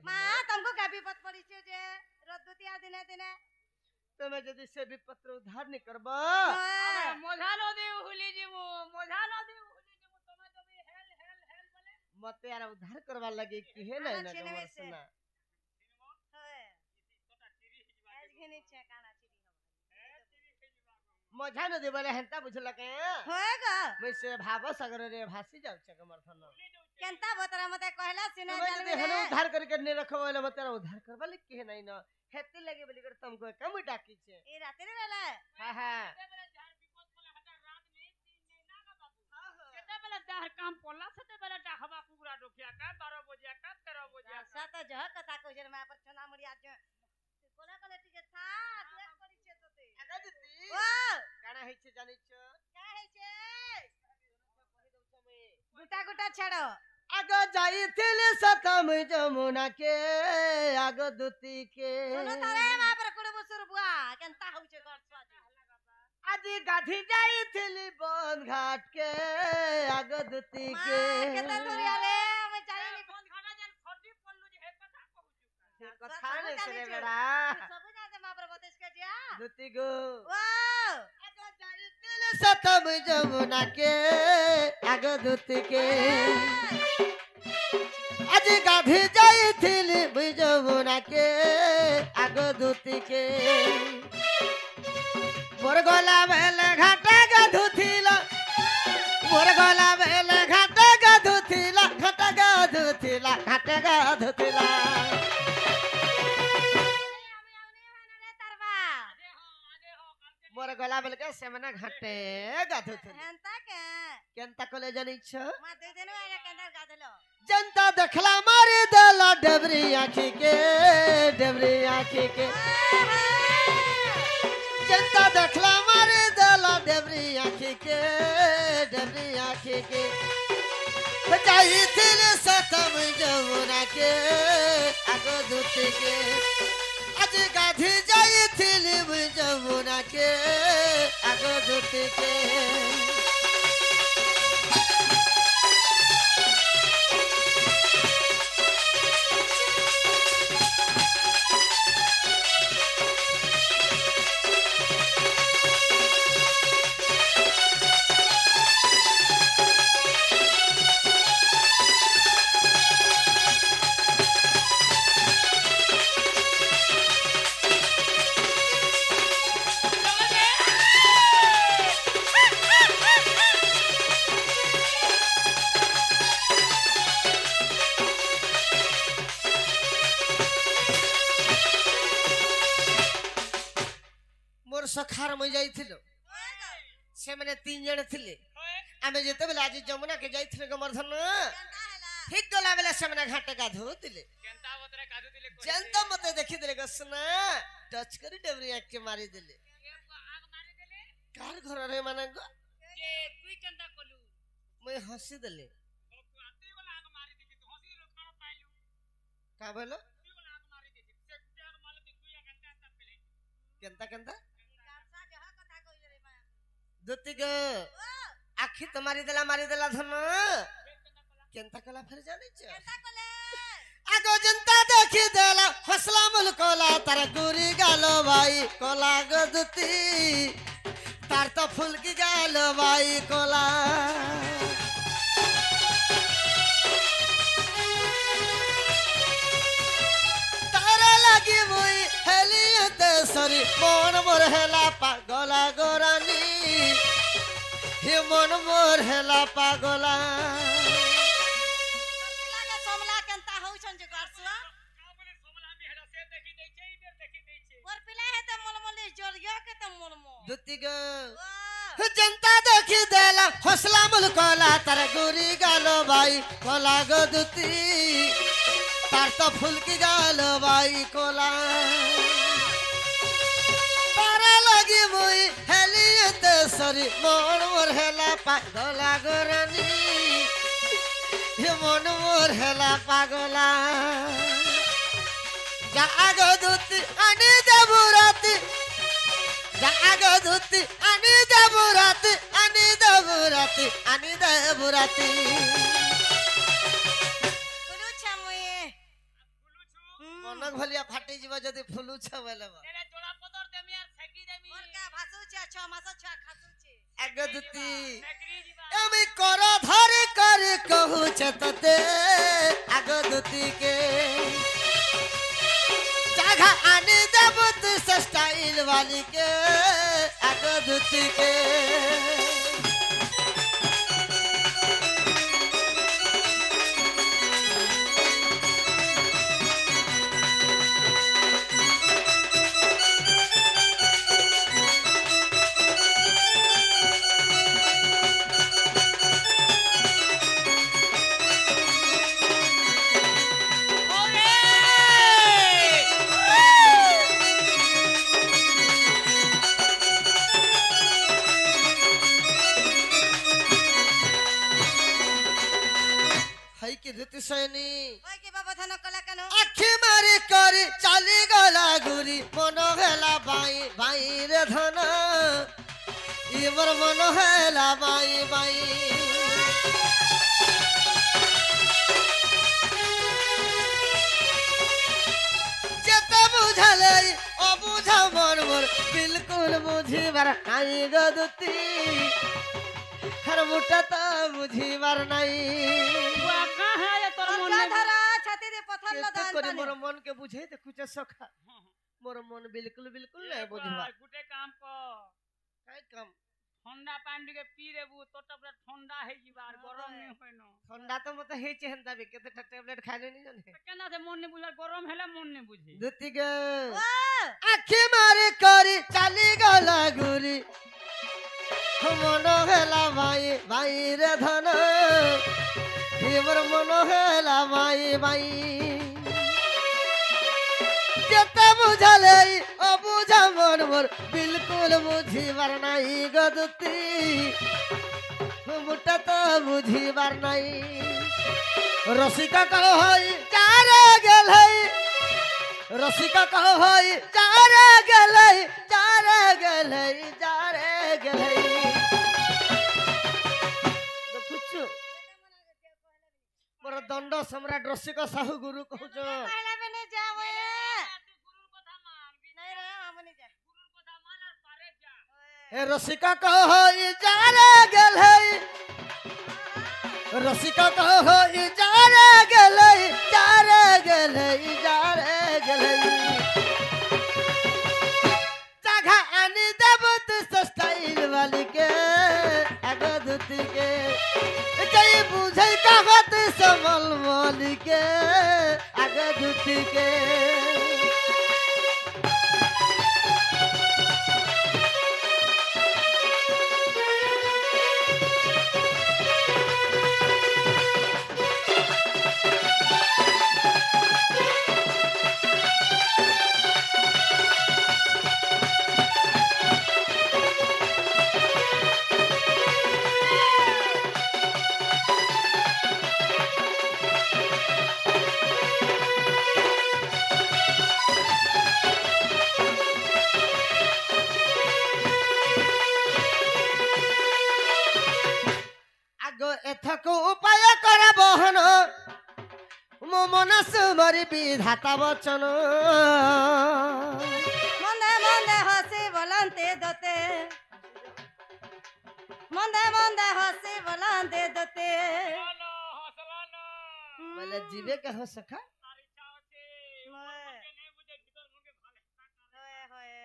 माँ तुमको क्या विपत पड़ी छे जे रद्दुतिया दिने दिने તમે જદી સે વિપત્ર ઉદ્ધાર ની કરબા મોજા નો દેવ હુલી જીમુ મોજા નો દેવ હુલી જીમુ તમે જબી હેલ હેલ હેલ બોલે મતે યાર ઉદ્ધાર કરવા લાગે કે હે ના ના વસના હોય તોટા ચીરી હિજવા એજ ઘેની છે કાણા ચીરી મજા ન દે બોલે હેંતા बुझला કે होएगा मैं से भाव सागर रे भासी जाउ छ कमरथन केंता बतरा मते कहला सिने તમે जल જદી હેનો ઉદ્ધાર કરી કરને રખવાલે મતે ઉદ્ધાર કરવા લાગે કે નહીં ના हेती लगे बोली कर तुमको कम डाकी छे ए राते रे रहला हां हां बेला झार विपत बोले हटा रात नहीं तीन नहीं ना बाबू हां केते बेला दार काम पोला सते बेला डाहबा पुगरा डोकिया का 12 बजे का 13 बजे सा त जह कथा को जर मा पर चना मुड़िया ज कोला कोला टिके था देख पड़ी छे तते आगा दिती ओ काना है छे जानि छ का है छे गुटा गुटा छाड़ो आगो जाईथिल सतम जमुना के आगो दुती के सुनो तारे मा पर कुड़ब सुरबुआ केंता हो छे घर स्वादी आदि गाधी जाईथिल बन घाट के आगो दुती के केता दूरी आले मैं जाई नी फोन खाना जन छोटी पल्लू जे हे कथा कहू हे कथा ने से बेड़ा सब जाते मा पर बतेस के दिया दुती गो ओ आगो जाईथिल सतम जमुना के आगो दुती के आज गाधी जाईथिल जमुना के आगो दुती के मोर गला बेल घाटा गाधुथिला मोर गला बेल घाटा गाधुथिला घाटा गाधुथिला घाटा गाधुथिला मोर गला बेल के सेमना घाटे गाधुथिला एंता के केंता कोले जानि छ मा दे देनो आले केंता गादलो जनता देखला मारे दला डबरी आँखी के जनता देखला मारे दला डबरी आँखी के बचाई थिल सतम जमुना के आगो दुती के आज गाधी जाई थिल जमुना के आगो दुती के सखार मई जाइथिलो से माने तीन जण थिले आमे जेते बेला आज जमुना के जाइथिले गमरधन ठीक गला बेला से माने घाटे गाधो दिले केंता बतरे कादू दिले जनता मते देखि दिले गसना टच करी डबरी आंख के मारी दिले आग मारी दिले कार घर रे माने गो जे तुई केंता कलू मैं हंसी दिले आते वाला आग मारी दिली तू हंसी लो खाना पाइलू का बोलो तुई वाला आग मारी दिली से गुजार माल के तुई घंटा तक पहले केंता दुती गो आखी तुम्हारी दिला मारी दिला धन केंता कला फिर जाने छ केंता कोले आगो जनता देखि देला हसला मुल कोला तार गुरी गालो भाई कोला गो दुती तार तो फूल की गालो भाई कोला तारा लगी मुई हेलियते सरी मन मोर हेला पागला गोरानी हे मन मोर हेला पागला लागे सोमला केंता हो छन जे गारसुआ का बोले सोमला मी हेडा से देखि दै छै इधर देखि दै छै और पिला है त मोलमोली जोरिया के त मोलमो दुती गो ओ जनता देखि देला हौसला मुल कोला तार गुरी गालो भाई कोला गो दुती तार तो फूल की गालो भाई कोला तारा लगी मुई हेलियते सरी मोर मोर हेला पागला गोरानी हे मन मोर हेला पागला जागो दुती आनी देबुराती जागो दुती आनी देबुराती आनी देबुराती आनी देबुराती गुरु छमुए गुलू নক ভলিয়া ফাটি যাব যদি ফুলু ছবেলে এরে জোড়া পদর দেমি আর সেকি দেমি মোর কা ভাসুছে 6 মাস ছুয়া খাসুছে আগে দুতি সেকরি দিবা আমি কর ধরি করে কহুছে ততে আগে দুতি কে জাগা আনি দেব তুই স্টাইল वाली के आगे दुती के सैनी ओए के बाबा धन कला कनो आखि मारी करी चली गला गुरी मन हेला बाई बाई रे धन इमर मन हेला बाई बाई जेते बुझले अबुझा मन मोर बिल्कुल बुझिबार आई गदुती हर मुठा तो बुझिबार नहीं बुआ कहां है तोर मन में धरा छाती दे पत्थर ल दान करे मोर मन के बुझे त कुछ सखा मोर मन बिल्कुल बिल्कुल नहीं बुझबा गुटे काम कर काई काम ठंडा पानी के पी रेबू तो तबला ठंडा है जीवार गरम नहीं होय न ठंडा तो मत हे चेहंदा बे केते टैबलेट खाने नहीं जाने केना से मन नहीं बुझा गरम हैला मन नहीं बुझे दुती गे आखि मारी करी चली गला गुरी मन हेला भाई भाई रे धन हिमर मन हेला भाई भाई जेते बुझले अबुझा मन मोर बिल्कुल बुझिबार नहीं गदुती मुटा तो बुझिबार नहीं रसिका कहो हई चारे गेलै रसिका कहो हई चारे गेलै चारे गेलै चारे गेलै देखुछु मोर दंड सम्राट रसिका साहू गुरु कहूछो पहले में नहीं जा ओए गुरुर कथा मान नहीं रे हम नहीं जा गुरुर कथा मान और पारे जा ए रसिका कहो हई चारे गेलै रसिका कहो हई चारे गेलै चारे गेलै चारे गेलै जगह आनी देब तू स्टाइल वाली के आगे दुती के जई बुझै कहत समल वाली के आगे दुती के एथको उपाय कर बहन मो मनस मरी विधाता वचन मंदे मंदे हसी बोलंते दोते मंदे मंदे हसी बोलंते दोते हसलानो हसलानो बोले जीवे के हो सखा तारी चाव से ओए। के नहीं बुझे भीतर मुके भाले होए होए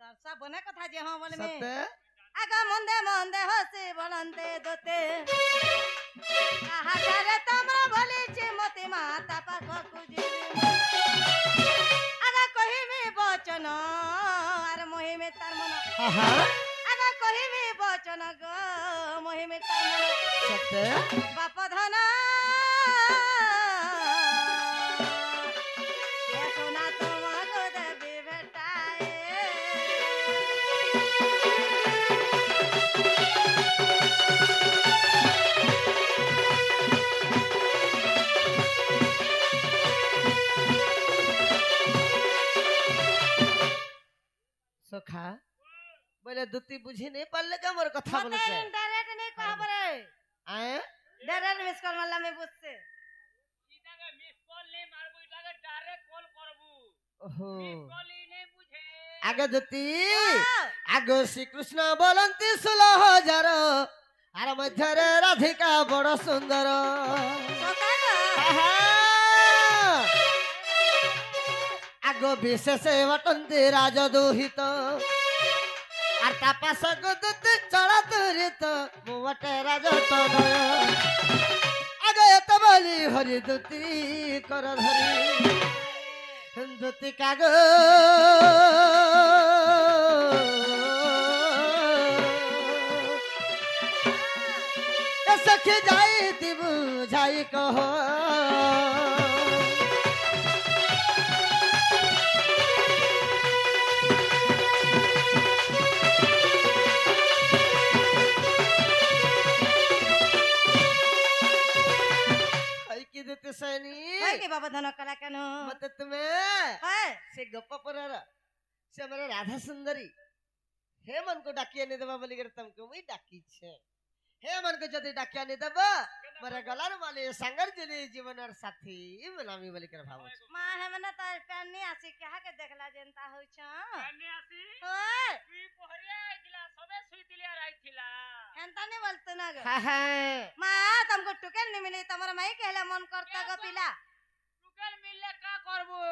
गरसा बने कथा जे हां बोले में सत्य आगा मंदे मंदे हसी बोलंते दोते आहा करे तमरा बोली छि मते माता पाख कुजी आगा कहि में बचन आर मोहि में तार मन आहा आगा कहि में बचन ग मोहि में तार मन सत्य बाप धन ए सोना तुमको देवी बेटाए सखा बोले दुती बुझी नहीं पाले का मोर कथा बोले मते छे डायरेक्ट नहीं कह बरे आए डायरेक्ट मिस कॉल मारला में बुझसे इटाके मिस कॉल नहीं मारबो इटाके डायरेक्ट कॉल करबो ओहो गली नहीं बुझे आगे दुती आगे श्रीकृष्ण बोलती 16,000 आर मध्यरे राधिका बड़ सुंदर आगो विशेष बटंती राजदूहित আর তাপাস গদুত চড়া তুরিত মুবটে রাজতনয় আগে এত বলি হরি দুতি কর ধরি দুতি কাগ সখী যাই দিবু যাই কহ बाबा धन कला केन मत तुम्हें से गप्प पर से हमारे राधा सुंदरी हे मन को डाकिया नहीं देवा बोली तुमको वही डाकी छे हे मन को जदि डाकिया नहीं देबा मरे गलार माले संगर जली जीवन और साथी मनामी बोली कर भाव मां है मने त पेनी आसी कहा के देखला जनता होई छ पेनी आसी ओए तुई पोहरिया आइथिला सबे सुइतिलिया राइथिला हेंता नहीं बोलत ना ग हां मां तुमको टुकेल नहीं मिली तमर माई कहला मन करता ग पिला टुकेल मिलले का करबो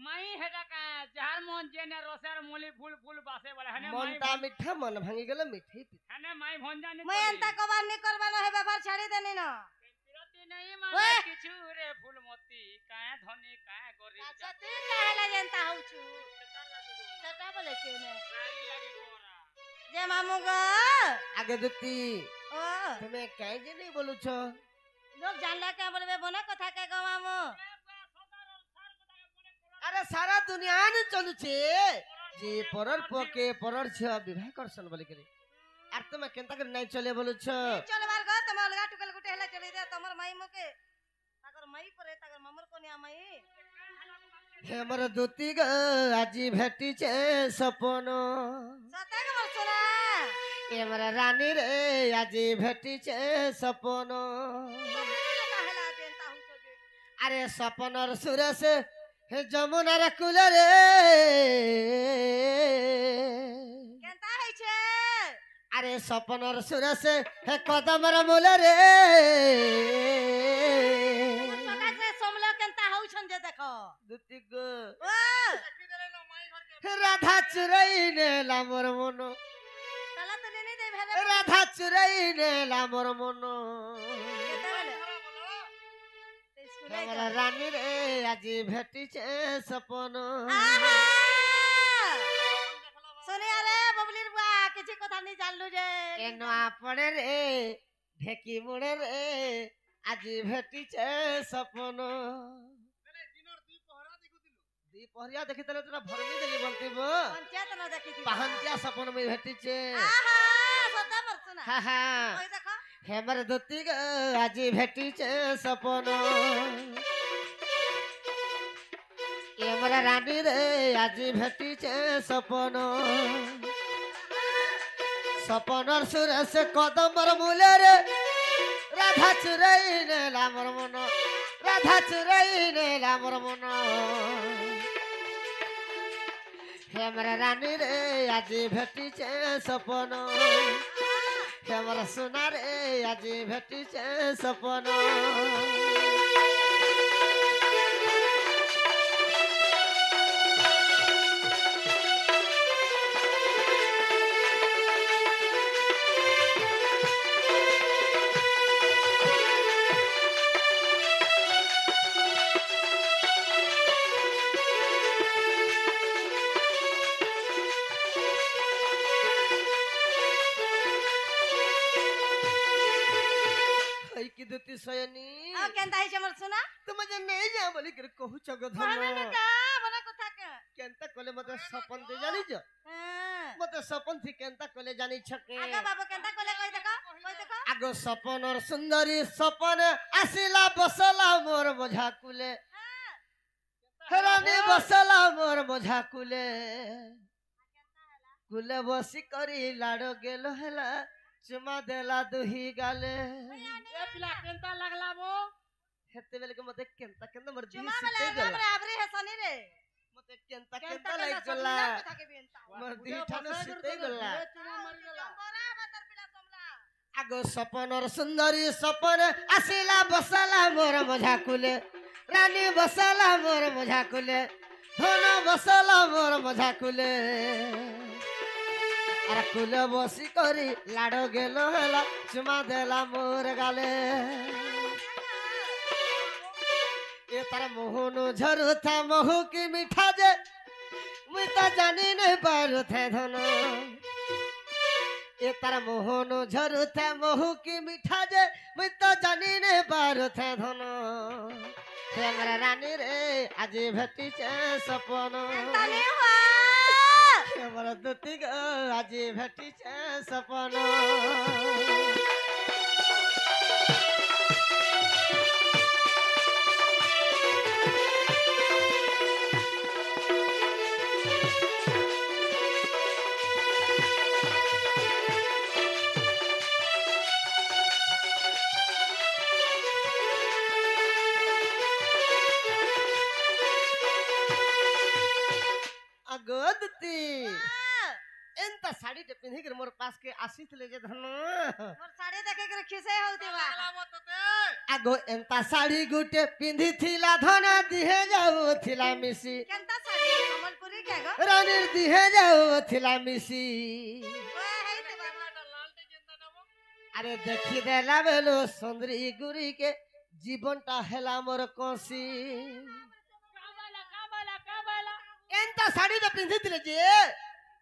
माई हेटा का जहार मन जेने रोसर मूली फूल फूल बासे वाला हने मन ता मिठा मन भांगी गेल मिठी हने माई भंजा नहीं मैं अंता कबार नहीं करबानो है व्यवहार छाड़ी देनी न पिरती नहीं माने किछु रे फूलमती काए धनी काए गरीब अच्छा तू कहला जनता होउ छु सेटा बोले केने नारी लागी गोरा जे मामू ग आगे दुती ओ तुम्हें काहे जे नहीं बोलू छ लोग जानला के बोलबे बना कथा के ग मामू अरे सारा दुनिया ने चलू छे जे परर पके परर छ विवाह करसन बोली करे आर तुम केनता कर नहीं चले बोलू छ चल बार ग तुम अलगा टुकल गुटे हला चली दे तमर माई मके ताकर माई परे ताकर ममर कोनिया माई हे हमर दुती ग आजी भेटी छे सपन सते ग मर सुना ए हमर रानी रे आजी भेटी छे सपन कहला देनता हूं तो अरे सपनर सुरस हे जमुनार कुल रे केनता है छे अरे सपनर सुरस हे कदमर मूल रे पता से सोमलो केनता हौ छन जे देखो दुती गो ओ राधा चुरई ने लामर मन तला तो नहीं दे भेले राधा चुरई ने लामर मन केता बोले ते स्कूल हमरा रानी रे आजी भेटी छे सपन आहा सोनिया रे बबलीर बुआ किछि कथा नहीं जानलु जे केनो आपने रे ढेकी मुड़े रे आजी भेटी छे सपन दी पहरिया देखि तले तोरा भरमी देली बोलती बो पंचायत न देखि थी पहनतिया सपन में भेटी छे आहा सता बरसना हा हा ओई देखो हेमर दुती ग आजी भेटी छे सपन हेमर रानी रे आजी भेटी छे सपन सपनर सुरस कदमर मूले रे राधा चुरई ने लामर मन राधा चुरई ने लामर मन हेमर रानी रे आजी भेटी छे सपन हेमर सोना रे आजी भेटी छे सपन की दुती सयनी आ केनता है हमर सुना तुम जे नहीं जा बोली कर कहू छग कहना धन का बना कथा के केनता कोले मते सपन दे जानी छ हां मते सपन थी केनता कोले जानी छके आगा बाबू केनता कोले कोई देखो आगो सपन और सुंदरी सपन आसिला बसला मोर मझा कुले रानी बसला मोर मझा कुले कुले बसी करी लाडो गेलो हला चुमा देला दुही गाले ए पिला केनता लागला बो हेते बेले के मते केनता केनता मर दी चुमा सिते वाला गेला हमरे आबरी है सनी रे मते କେନ୍ତା କେନ୍ତା କେନ୍ତା କେନ୍ତା ଲାଇକ୍ ସବୁ ଗଲା ପିଲା କଥା କେବେ ଏନ୍ତା ମୋର ଦିଠାନ ସିତେଇ ଗଲା ଜମ୍ବରା ବାତର ପିଲା କମଲା ଆଗ ସପନର ସୁନ୍ଦରୀ ସପନ ଆସିଲା ବସାଲା ମୋର ମଝା କୁଲେ ରାନୀ ବସାଲା ମୋର ମଝା କୁଲେ ଧନ ବସାଲା ମୋର ମଝା କୁଲେ ଆରେ କୁଲେ ବସି କରି ଲାଡ ଗେଲ ହେଲା ଚୁମା ଦେଲା ମୋର ଗାଲେ ଏ ତାର ମୋହନ ଝରୁଥା ମହୁ କି ମିଠା ଯେ ମୁଇଁ ତ ଜାନି ନାଇଁ ପାରୁଥାଏ ଧନ ଏ ତାର ମୋହନ ଝରୁଥା ମହୁ କି ମିଠା ଯେ ମୁଇଁ ତ ଜାନି ନାଇଁ ପାରୁଥାଏ ଧନ ସେ ଆମର ରାନୀ ରେ ଆଜି ଭେଟିଛେ ସପନ ତାନେ ହୁଆ ଆମର ଦୁତି ଗ ଆଜି ଭେଟିଛେ ସପନ ଆଗଦତି ଏନ୍ତା ଶାଢ଼ୀଟେ ପିନ୍ଧିକିରି ମୋର ପାସକେ ଆସିଥିଲେ ଯେ ଧନ मोर साड़ी देखे के खिसे होतिबा ଆଗ ଏନ୍ତା ଶାଢ଼ୀ ଗୋଟେ ପିନ୍ଧିଥିଲା ଧନ ଦିହେ ଯାଉଥିଲା ମିଶି केनता साड़ी कमलपुरी के गो ରାନୀର ଦିହେ ଯାଉଥିଲା ମିଶି ओए हेतिबा ଆରେ ଦେଖିଦେଲା ବେଲୁ ସୁନ୍ଦରୀ ଗୁରିକେ ଜୀବନଟା ହେଲା ମୋର କଷି ଏନ୍ତା ଶାଢ଼ୀଟେ ପିନ୍ଧିଥିଲେ ଯେ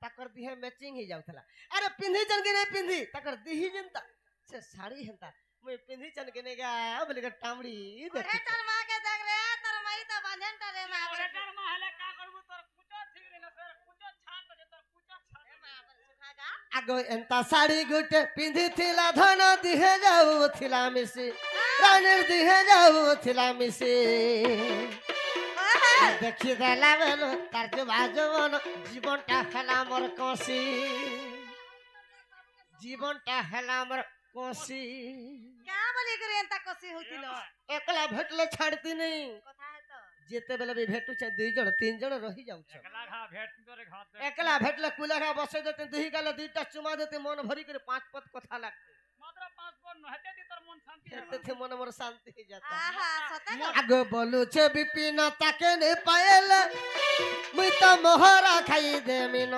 ତାକର ଦିହେ ମ୍ୟାଚିଂ ହେଇ ଯାଉଥିଲା ଆରେ ପିନ୍ଧିଛନ୍ କି ନାଇଁ ପିନ୍ଧି ତାକର ଦିହି ଯେନ୍ତା ସେ ଶାଢ଼ୀ ହେନ୍ତା ମୁଇଁ ପିନ୍ଧିଛନ୍ କି ନାଇଁ ଗା ବୋଲି କେ ଟାମଡ଼ି हे ଦେଖି तर मां के देख रे तर माई तो बांधन रे मां ऑर्डर में हले का करबू तोर कुचो ठीक रे ना सर कुचो छान तो तोर कुचो छान सुखागा ଆଗ ଏନ୍ତା ଶାଢ଼ୀ ଗୋଟେ ପିନ୍ଧିଥିଲା ଧନ ଦିହେ ଯାଉଥିଲା ମିଶି ରାନୀର ଦିହେ ଯାଉଥିଲା ମିଶି ओए ଦେଖିଦେଲା ବେଲୁ ତାର ଯୁବା ଯୌବନ ଜୀବନଟା ହେଲା ମୋର କଷି ଜୀବନଟା ହେଲା ମୋର କଷି क्या बोली करे एंता कोसी होतिलो একলা ভেটলে ছাড়তি নেই कथा है तो যেতেবেলে ବି ভেটুছে দুই জন তিন জন রহি যাউছ एकला खा भेट तोरे घात दे একলা ভেটলে কুলেরা বসে দেতে দুই গালে দুইটা চুমা দেতে মন ভরি করে পাঁচ পদ কথা লাগতে मात्र 5 पर न हेते ती तोर मन शांति এতে মনে মোর শান্তি হয়ে যাতা आहा सते को আগে বলুছে বিপিন তাকে নে পায়েলে মুই তো মোহরা খাই দেমিন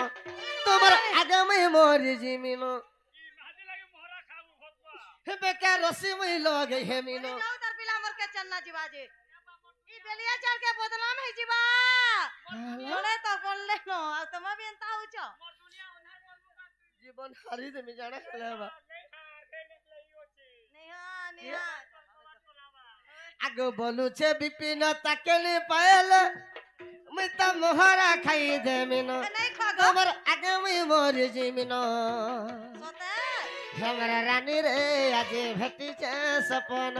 তোমার আগে মুই মরি জিমিন ई महादी लगे मोहरा खाबू भोतवा হে বেকার রসি মুই লগে হেমিন जाऊ तर पिला मोर के चलना जीवा जे ई बेलिया चल के बदनाम है जीवा बोले तो बोलले नो आ तुम भी एंता होछ मोर दुनिया उधार बोलबू का तू জীবন হারি দেমি জানা খেলাবা नहीं खा के निकले ई होची नेहा আগে বলুছে বিপিন তাকে নে পায়েলে মুই তো মোহরা খাই দেমিন नहीं खा गो তোমার আগে মুই মরি জিমিন सते हमरा रानी रे आज भेटिছে সপন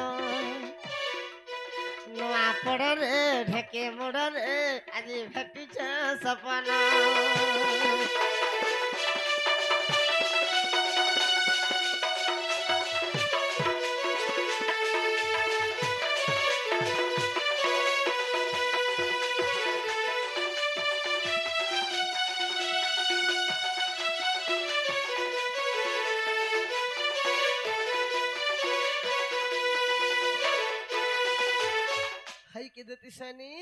নোয়া পড় রে ঢেকে মোড় রে আজ ভেটিছে সপন हाई के देती सनी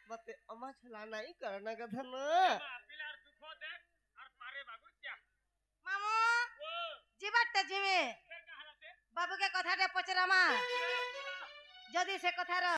मते अमा छला नहीं करना कथन पिलार दुखो देख और पारे बागु क्या मामू ओ जीवाटे जीवे के कहाते बाबू के कथाटे पचरामा पूरा जदि से कथार